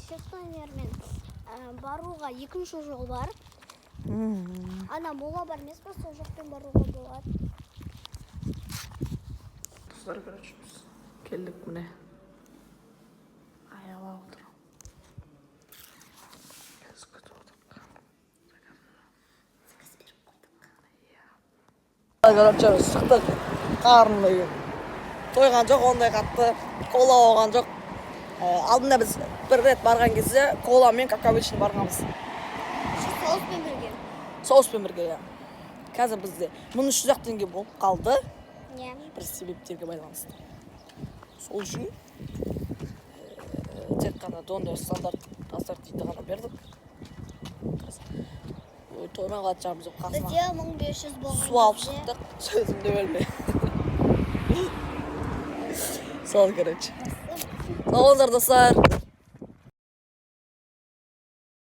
Шестонермен баруға екінші жол бар. Ана мола бар емес па, сол жақпен баруға болады. Dostlar, короче, келдік міне. Аялап отырмын. Біз күтіп отырмық. Заказ беріп қойдық. Короче, шықтық. Қарынды ем. Тойған жоқ, ондай қатты. Кола болған жоқ. Алдында біз бір рет барған кезде кола мен какао-ичный барғанбыз. Соуспен бірге. Соуспен бірге, ja. Қазір бізде 1300 теңге болып қалды. Бір себептерге байланысты. Сол үшін тек қана донор стандарт ассортименті ғана бердік. Тоймен қатшамыз жоқ қасына. Бізде 1500 болған. Су алып шықтық, сөзімді бөлмей. Сол, короче. Сау болыңыздар, достар.